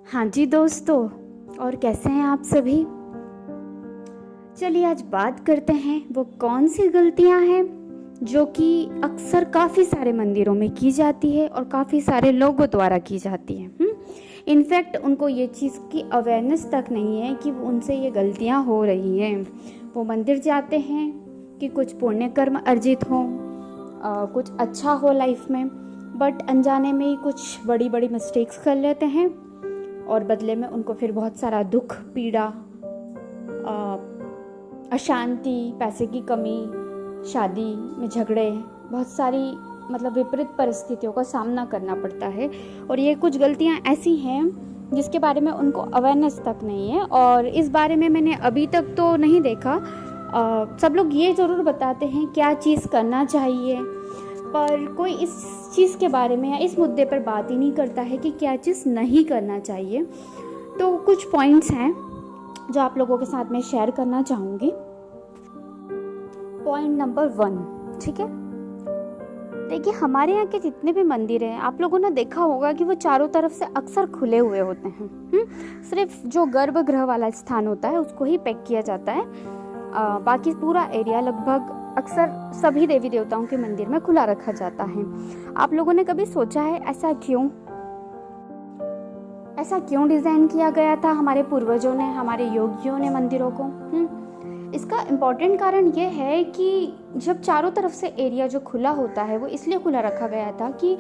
हाँ जी दोस्तों, और कैसे हैं आप सभी। चलिए आज बात करते हैं वो कौन सी गलतियां हैं जो कि अक्सर काफ़ी सारे मंदिरों में की जाती है और काफ़ी सारे लोगों द्वारा की जाती है। इनफैक्ट उनको ये चीज़ की अवेयरनेस तक नहीं है कि उनसे ये गलतियां हो रही हैं। वो मंदिर जाते हैं कि कुछ पुण्य कर्म अर्जित हो, कुछ अच्छा हो लाइफ में, बट अनजाने में ही कुछ बड़ी बड़ी मिस्टेक्स कर लेते हैं और बदले में उनको फिर बहुत सारा दुख, पीड़ा, अशांति, पैसे की कमी, शादी में झगड़े, बहुत सारी विपरीत परिस्थितियों का सामना करना पड़ता है। और ये कुछ गलतियाँ ऐसी हैं जिसके बारे में उनको अवेयरनेस तक नहीं है, और इस बारे में मैंने अभी तक तो नहीं देखा। सब लोग ये ज़रूर बताते हैं क्या चीज़ करना चाहिए, पर कोई इस चीज़ के बारे में या इस मुद्दे पर बात ही नहीं करता है कि क्या चीज़ नहीं करना चाहिए। तो कुछ पॉइंट्स हैं जो आप लोगों के साथ में शेयर करना चाहूँगी। पॉइंट नंबर 1, ठीक है। देखिए, हमारे यहाँ के जितने भी मंदिर हैं, आप लोगों ने देखा होगा कि वो चारों तरफ से अक्सर खुले हुए होते हैं। सिर्फ जो गर्भगृह वाला स्थान होता है उसको ही पैक किया जाता है। बाकी पूरा एरिया लगभग अक्सर सभी देवी देवताओं के मंदिर में खुला रखा जाता है। आप लोगों ने कभी सोचा है ऐसा क्यों डिज़ाइन किया गया था हमारे पूर्वजों ने, हमारे योगियों ने मंदिरों को? इसका इम्पोर्टेंट कारण ये है कि जब चारों तरफ से एरिया जो खुला होता है वो इसलिए खुला रखा गया था कि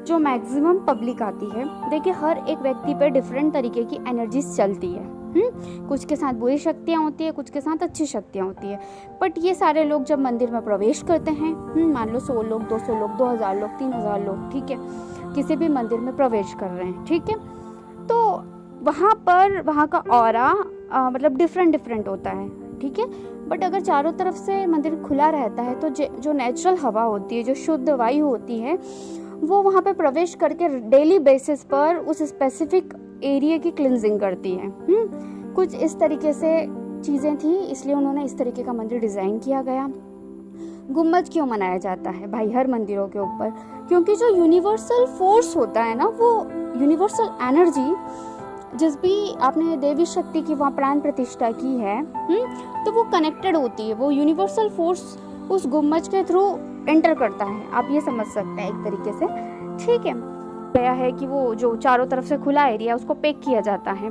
जो मैक्सिमम पब्लिक आती है, देखिए हर एक व्यक्ति पे डिफरेंट तरीके की एनर्जीज चलती है। कुछ के साथ बुरी शक्तियाँ होती है, कुछ के साथ अच्छी शक्तियाँ होती है। बट ये सारे लोग जब मंदिर में प्रवेश करते हैं, मान लो 100 लोग, 200 लोग, 2000 लोग, 3000 लोग, ठीक है, किसी भी मंदिर में प्रवेश कर रहे हैं, ठीक है, तो वहाँ का ऑरा डिफरेंट होता है, ठीक है। बट अगर चारों तरफ से मंदिर खुला रहता है तो जो नेचुरल हवा होती है, जो शुद्ध वायु होती है, वो वहाँ पे प्रवेश करके डेली बेसिस पर उस स्पेसिफिक एरिया की क्लिनजिंग करती है। कुछ इस तरीके से चीज़ें थी, इसलिए उन्होंने इस तरीके का मंदिर डिज़ाइन किया गया। गुम्बद क्यों बनाया जाता है भाई हर मंदिरों के ऊपर? क्योंकि जो यूनिवर्सल फोर्स होता है ना, वो यूनिवर्सल एनर्जी, जिस भी आपने देवी शक्ति की वहाँ प्राण प्रतिष्ठा की है, तो वो कनेक्टेड होती है। वो यूनिवर्सल फोर्स उस गुम्बद के थ्रू एंटर करता है, आप ये समझ सकते हैं एक तरीके से, ठीक है। गया है कि वो जो चारों तरफ से खुला एरिया उसको पैक किया जाता है।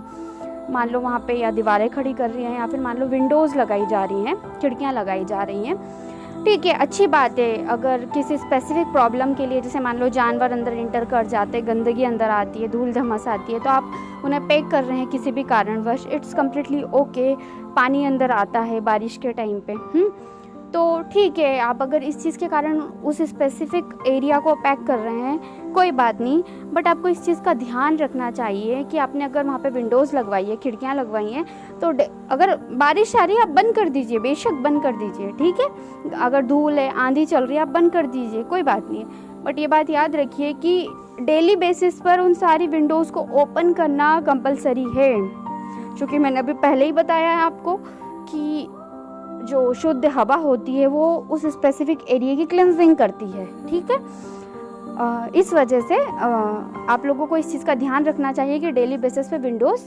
मान लो वहाँ पे या दीवारें खड़ी कर रही हैं या फिर मान लो विंडोज़ लगाई जा रही हैं, खिड़कियाँ लगाई जा रही हैं, ठीक है, अच्छी बात है। अगर किसी स्पेसिफिक प्रॉब्लम के लिए, जैसे मान लो जानवर अंदर इंटर कर जाते, गंदगी अंदर आती है, धूल धमस आती है, तो आप उन्हें पैक कर रहे हैं किसी भी कारणवश, इट्स कम्प्लीटली ओके। पानी अंदर आता है बारिश के टाइम पे, तो ठीक है, आप अगर इस चीज़ के कारण उस स्पेसिफिक एरिया को पैक कर रहे हैं, कोई बात नहीं। बट आपको इस चीज़ का ध्यान रखना चाहिए कि आपने अगर वहाँ पे विंडोज़ लगवाई है, खिड़कियाँ लगवाई हैं, तो अगर बारिश आ रही है आप बंद कर दीजिए, बेशक बंद कर दीजिए, ठीक है। अगर धूल है, आंधी चल रही है, आप बंद कर दीजिए, कोई बात नहीं। बट ये बात याद रखिए कि डेली बेसिस पर उन सारी विंडोज़ को ओपन करना कंपलसरी है, क्योंकि मैंने अभी पहले ही बताया है आपको कि जो शुद्ध हवा होती है वो उस स्पेसिफिक एरिया की क्लिनजिंग करती है, ठीक है। इस वजह से आप लोगों को इस चीज़ का ध्यान रखना चाहिए कि डेली बेसिस पे विंडोज़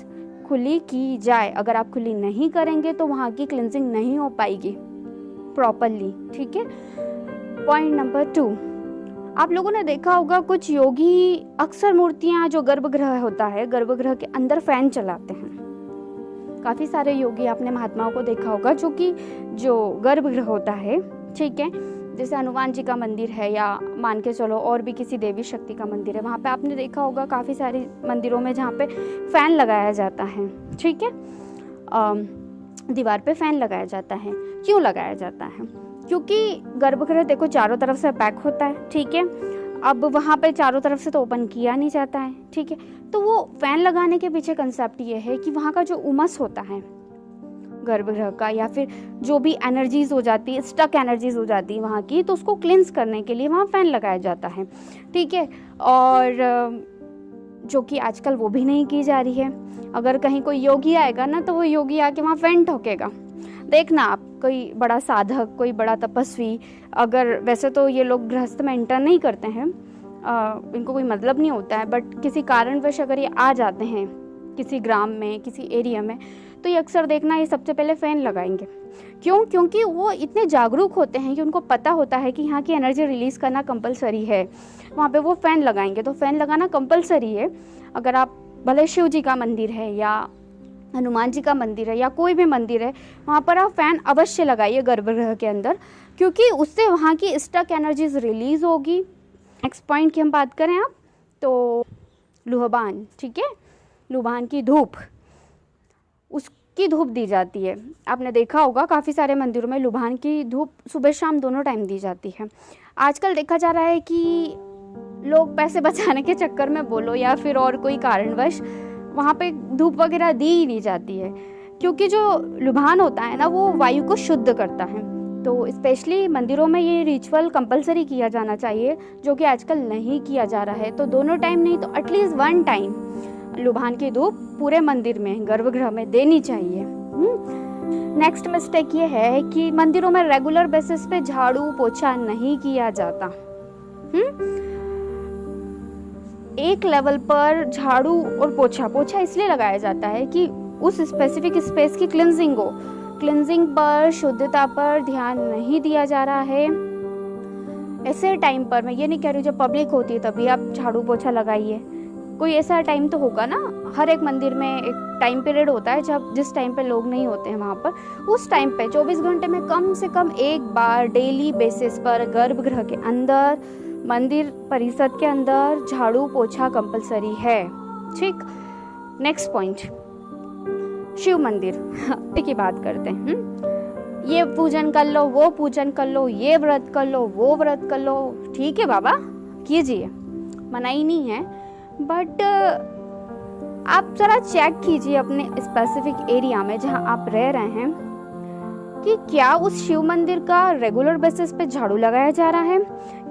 खुली की जाए। अगर आप खुली नहीं करेंगे तो वहाँ की क्लिनजिंग नहीं हो पाएगी प्रॉपरली, ठीक है। पॉइंट नंबर 2, आप लोगों ने देखा होगा कुछ योगी अक्सर मूर्तियाँ, जो गर्भगृह होता है, गर्भगृह के अंदर फैन चलाते हैं। काफ़ी सारे योगी आपने महात्माओं को देखा होगा जो गर्भगृह होता है, ठीक है, जैसे हनुमान जी का मंदिर है या मान के चलो और भी किसी देवी शक्ति का मंदिर है, वहाँ पे आपने देखा होगा काफ़ी सारे मंदिरों में जहाँ पे फ़ैन लगाया जाता है, ठीक है। दीवार पे फ़ैन लगाया जाता है। क्यों लगाया जाता है? क्योंकि गर्भगृह देखो चारों तरफ से पैक होता है, ठीक है। अब वहाँ पे चारों तरफ से तो ओपन किया नहीं जाता है, ठीक है। तो वो फैन लगाने के पीछे कंसेप्ट ये है कि वहाँ का जो उमस होता है गर्भगृह का, या फिर जो भी एनर्जीज हो जाती है, स्टक एनर्जीज हो जाती है वहाँ की, तो उसको क्लिंस करने के लिए वहाँ फैन लगाया जाता है, ठीक है। और जो कि आजकल वो भी नहीं की जा रही है। अगर कहीं कोई योगी आएगा ना, तो वो योगी आके वहाँ फैन ठोकेगा। देखना आप, कोई बड़ा साधक, कोई बड़ा तपस्वी, अगर वैसे तो ये लोग गृहस्थ में एंटर नहीं करते हैं, इनको कोई मतलब नहीं होता है, बट किसी कारणवश अगर ये आ जाते हैं किसी ग्राम में, किसी एरिया में, तो ये अक्सर देखना ये सबसे पहले फ़ैन लगाएंगे। क्यों? क्योंकि वो इतने जागरूक होते हैं कि उनको पता होता है कि यहाँ की एनर्जी रिलीज़ करना कंपलसरी है, वहाँ पे वो फ़ैन लगाएंगे। तो फ़ैन लगाना कंपलसरी है। अगर आप भले शिव जी का मंदिर है या हनुमान जी का मंदिर है या कोई भी मंदिर है, वहाँ पर आप फ़ैन अवश्य लगाइए गर्भगृह के अंदर, क्योंकि उससे वहाँ की स्टक एनर्जीज रिलीज़ होगी। नेक्स्ट पॉइंट की हम बात करें आप, तो लुहबान, ठीक है, लुभान की धूप, उसकी धूप दी जाती है। आपने देखा होगा काफ़ी सारे मंदिरों में लुभान की धूप सुबह शाम दोनों टाइम दी जाती है। आजकल देखा जा रहा है कि लोग पैसे बचाने के चक्कर में बोलो या फिर और कोई कारणवश वहाँ पे धूप वगैरह दी ही नहीं जाती है, क्योंकि जो लुभान होता है ना वो वायु को शुद्ध करता है। तो स्पेशली मंदिरों में ये रिचुअल कंपलसरी किया जाना चाहिए, जो कि आजकल नहीं किया जा रहा है। तो दोनों टाइम नहीं तो एटलीस्ट 1 टाइम लुभान की धूप पूरे मंदिर में, गर्भगृह में देनी चाहिए। नेक्स्ट मिस्टेक ये है कि मंदिरों में रेगुलर बेसिस पे झाड़ू पोछा नहीं किया जाता। एक लेवल पर झाड़ू और पोछा इसलिए लगाया जाता है कि उस स्पेसिफिक स्पेस की क्लिनजिंग हो। क्लिनजिंग पर, शुद्धता पर ध्यान नहीं दिया जा रहा है। ऐसे टाइम पर, मैं ये नहीं कह रही जब पब्लिक होती है तभी आप झाड़ू पोछा लगाइए, कोई ऐसा टाइम तो होगा ना। हर एक मंदिर में एक टाइम पीरियड होता है जब जिस टाइम पे लोग नहीं होते हैं वहाँ पर, उस टाइम पे 24 घंटे में कम से कम एक बार डेली बेसिस पर गर्भगृह के अंदर, मंदिर परिसर के अंदर झाड़ू पोछा कंपलसरी है। ठीक, नेक्स्ट पॉइंट, शिव मंदिर की बात करते हैं। ये पूजन कर लो, वो पूजन कर लो, ये व्रत कर लो, वो व्रत कर लो, ठीक है बाबा कीजिए, मना ही नहीं है, बट आप जरा चेक कीजिए अपने स्पेसिफिक एरिया में जहां आप रह रहे हैं कि क्या उस शिव मंदिर का रेगुलर बेसिस पे झाड़ू लगाया जा रहा है,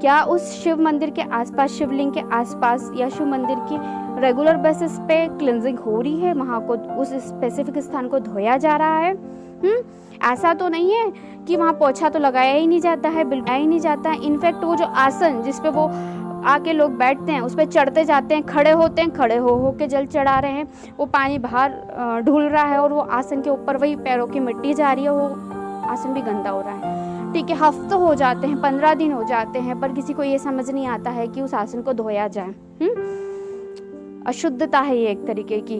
क्या उस शिव मंदिर के आसपास, शिवलिंग के आसपास या शिव मंदिर की रेगुलर बेसिस पे क्लिनजिंग हो रही है, वहाँ को उस स्पेसिफिक स्थान को धोया जा रहा है। ऐसा तो नहीं है कि वहाँ पोछा तो लगाया ही नहीं जाता है, बिल्कुल ही नहीं जाता है। इनफैक्ट वो जो आसन जिसपे वो आके लोग बैठते हैं उस पर चढ़ते जाते हैं, खड़े होते हैं, खड़े हो के जल चढ़ा रहे हैं, वो पानी बाहर ढुल रहा है और वो आसन के ऊपर वही पैरों की मिट्टी जा रही है, वो आसन भी गंदा हो रहा है। ठीक है, हफ्ते हो जाते हैं, 15 दिन हो जाते हैं, पर किसी को ये समझ नहीं आता है कि उस आसन को धोया जाए। अशुद्धता है ये एक तरीके की।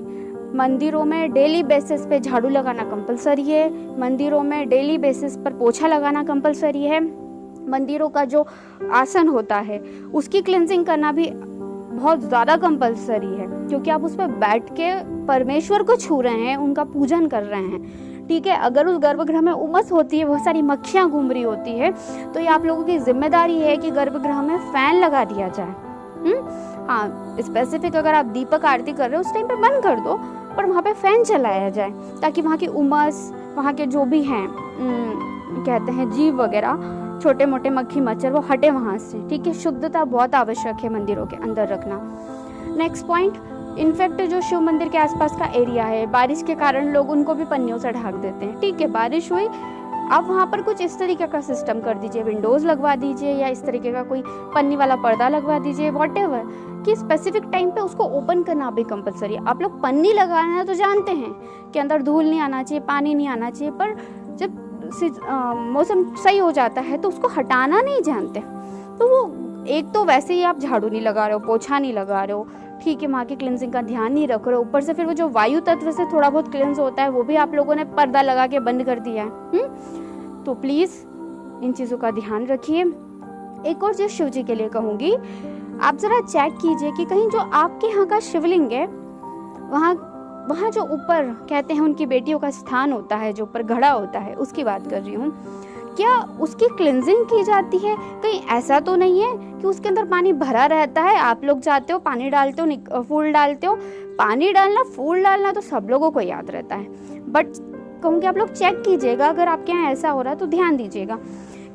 मंदिरों में डेली बेसिस पे झाड़ू लगाना कंपलसरी है, मंदिरों में डेली बेसिस पर पोछा लगाना कंपलसरी है, मंदिरों का जो आसन होता है उसकी क्लिनजिंग करना भी बहुत ज़्यादा कंपलसरी है, क्योंकि आप उस पर बैठ के परमेश्वर को छू रहे हैं, उनका पूजन कर रहे हैं। ठीक है, अगर उस गर्भगृह में उमस होती है, बहुत सारी मक्खियाँ घूम रही होती है, तो ये आप लोगों की जिम्मेदारी है कि गर्भगृह में फ़ैन लगा दिया जाए। हाँ, स्पेसिफिक अगर आप दीपक आरती कर रहे हो उस टाइम पे बंद कर दो, पर वहाँ पे फ़ैन चलाया जाए ताकि वहाँ की उमस, वहाँ के जो भी हैं कहते हैं जीव वगैरह, छोटे मोटे मक्खी मच्छर, वो हटे वहाँ से। ठीक है, शुद्धता बहुत आवश्यक है मंदिरों के अंदर रखना। नेक्स्ट पॉइंट, इनफैक्ट जो शिव मंदिर के आसपास का एरिया है, बारिश के कारण लोग उनको भी पन्नियों से ढक देते हैं। ठीक है, बारिश हुई, आप वहाँ पर कुछ इस तरीके का सिस्टम कर दीजिए, विंडोज़ लगवा दीजिए या इस तरीके का कोई पन्नी वाला पर्दा लगवा दीजिए, व्हाटएवर, कि स्पेसिफिक टाइम पे उसको ओपन करना भी कंपलसरी है। आप लोग पन्नी लगाना तो जानते हैं कि अंदर धूल नहीं आना चाहिए, पानी नहीं आना चाहिए, पर जब मौसम सही हो जाता है तो उसको हटाना नहीं जानते। तो वो एक तो वैसे ही आप झाड़ू नहीं लगा रहे हो, पोछा नहीं लगा रहे हो, ठीक है, वहाँ की क्लिनजिंग का ध्यान नहीं रख रहे हो, ऊपर से फिर वो जो वायु तत्व से थोड़ा बहुत क्लिनज होता है वो भी आप लोगों ने पर्दा लगा के बंद कर दिया है। तो प्लीज़ इन चीज़ों का ध्यान रखिए। एक और चीज़ शिव जी के लिए कहूँगी, आप ज़रा चेक कीजिए कि कहीं जो आपके यहाँ का शिवलिंग है वहाँ जो ऊपर कहते हैं उनकी बेटियों का स्थान होता है, जो ऊपर घड़ा होता है, उसकी बात कर रही हूँ, क्या उसकी क्लिनजिंग की जाती है? कहीं ऐसा तो नहीं है कि उसके अंदर पानी भरा रहता है, आप लोग जाते हो, पानी डालते हो, फूल डालते हो। पानी डालना, फूल डालना तो सब लोगों को याद रहता है, बट कहूँगी आप लोग चेक कीजिएगा, अगर आपके यहाँ ऐसा हो रहा है तो ध्यान दीजिएगा।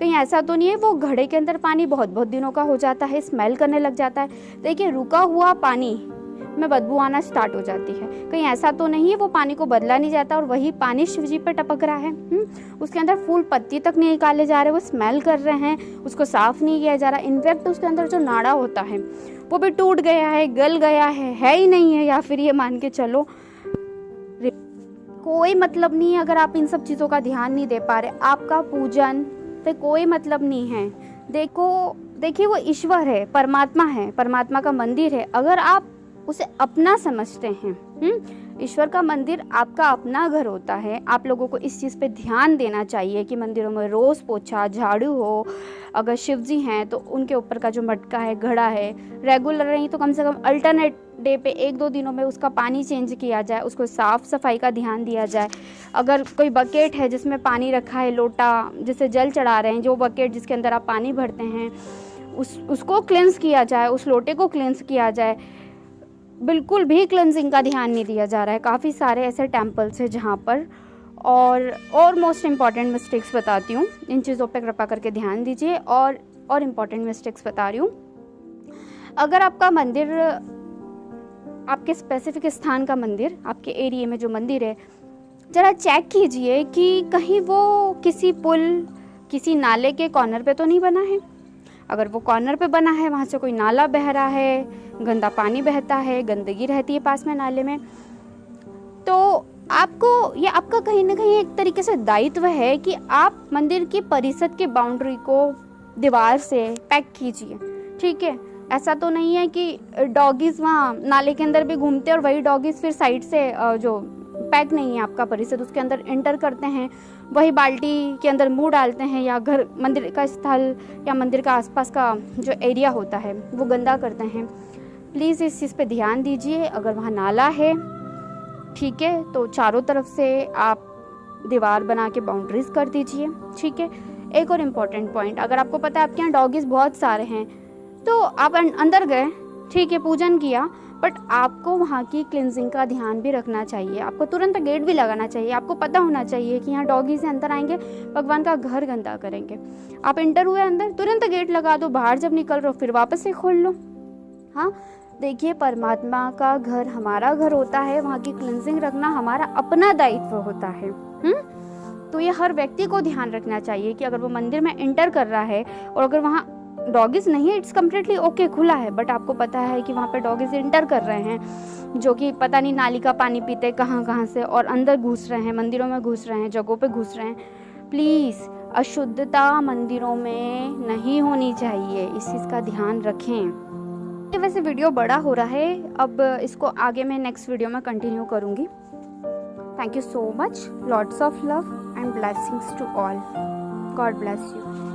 कहीं ऐसा तो नहीं है वो घड़े के अंदर पानी बहुत बहुत दिनों का हो जाता है, स्मेल करने लग जाता है, देखिए रुका हुआ पानी में बदबू आना स्टार्ट हो जाती है। कहीं ऐसा तो नहीं है वो पानी को बदला नहीं जाता और वही पानी शिवजी पे टपक रहा है। उसके अंदर फूल पत्ती तक नहीं निकाले जा रहे, वो स्मेल कर रहे हैं, उसको साफ नहीं किया जा रहा। इनफैक्ट उसके अंदर जो नाड़ा होता है वो भी टूट गया है, गल गया है ही नहीं है, या फिर ये मान के चलो कोई मतलब नहीं है अगर आप इन सब चीज़ों का ध्यान नहीं दे पा रहे। आपका पूजन पे कोई मतलब नहीं है। देखिए वो ईश्वर है, परमात्मा है, परमात्मा का मंदिर है। अगर आप उसे अपना समझते हैं, ईश्वर का मंदिर आपका अपना घर होता है। आप लोगों को इस चीज़ पे ध्यान देना चाहिए कि मंदिरों में रोज़ पोछा झाड़ू हो। अगर शिव जी हैं तो उनके ऊपर का जो मटका है, घड़ा है, रेगुलर नहीं तो कम से कम अल्टरनेट डे पे 1-2 दिनों में उसका पानी चेंज किया जाए, उसको साफ़ सफाई का ध्यान दिया जाए। अगर कोई बकेट है जिसमें पानी रखा है, लोटा जिसे जल चढ़ा रहे हैं, जो बकेट जिसके अंदर आप पानी भरते हैं, उसको क्लेंस किया जाए, उस लोटे को क्लेंस किया जाए। बिल्कुल भी क्लेंजिंग का ध्यान नहीं दिया जा रहा है। काफ़ी सारे ऐसे टेम्पल्स हैं जहाँ पर और मोस्ट इम्पॉर्टेंट मिस्टेक्स बताती हूँ, इन चीज़ों पे कृपा करके ध्यान दीजिए। और इम्पॉर्टेंट मिस्टेक्स बता रही हूँ। अगर आपका मंदिर, आपके स्पेसिफिक स्थान का मंदिर, आपके एरिया में जो मंदिर है, ज़रा चेक कीजिए कि कहीं वो किसी पुल, किसी नाले के कॉर्नर पे तो नहीं बना है। अगर वो कॉर्नर पे बना है, वहाँ से कोई नाला बह रहा है, गंदा पानी बहता है, गंदगी रहती है पास में नाले में, तो ये आपका कहीं ना कहीं एक तरीके से दायित्व है कि आप मंदिर की परिसर की बाउंड्री को दीवार से पैक कीजिए। ठीक है, ऐसा तो नहीं है कि डॉगीज़ वहाँ नाले के अंदर भी घूमते हैं और वही डॉगीज़ फिर साइड से जो पैक नहीं है आपका परिसर उसके अंदर एंटर करते हैं, वही बाल्टी के अंदर मुंह डालते हैं, या घर, मंदिर का स्थल या मंदिर का आसपास का जो एरिया होता है वो गंदा करते हैं। प्लीज़ इस चीज़ पे ध्यान दीजिए। अगर वहाँ नाला है, ठीक है, तो चारों तरफ से आप दीवार बना के बाउंड्रीज कर दीजिए। ठीक है। एक और इम्पॉर्टेंट पॉइंट, अगर आपको पता है आपके यहाँ डॉगीज़ बहुत सारे हैं तो आप अंदर गए, ठीक है, पूजन किया, बट आपको वहाँ की क्लिनजिंग का ध्यान भी रखना चाहिए। आपको तुरंत गेट भी लगाना चाहिए। आपको पता होना चाहिए कि यहाँ डॉगी से अंदर आएंगे, भगवान का घर गंदा करेंगे। आप इंटर हुए अंदर, तुरंत गेट लगा दो, बाहर जब निकल रहे हो फिर वापस से खोल लो। हाँ, देखिए, परमात्मा का घर हमारा घर होता है, वहाँ की क्लिनजिंग रखना हमारा अपना दायित्व होता है। तो ये हर व्यक्ति को ध्यान रखना चाहिए कि अगर वो मंदिर में एंटर कर रहा है और अगर वहाँ डॉगीज नहीं है, इट्स कम्प्लीटली ओके, खुला है, बट आपको पता है कि वहाँ पे डॉगीज एंटर कर रहे हैं जो कि पता नहीं नाली का पानी पीते कहाँ से और अंदर घुस रहे हैं, मंदिरों में घुस रहे हैं, जगहों पे घुस रहे हैं। प्लीज़, अशुद्धता मंदिरों में नहीं होनी चाहिए, इस चीज़ का ध्यान रखें। वैसे वीडियो बड़ा हो रहा है, अब इसको आगे मैं नेक्स्ट वीडियो में कंटिन्यू करूँगी। Thank you so much, lots of love and blessings to all. God bless you.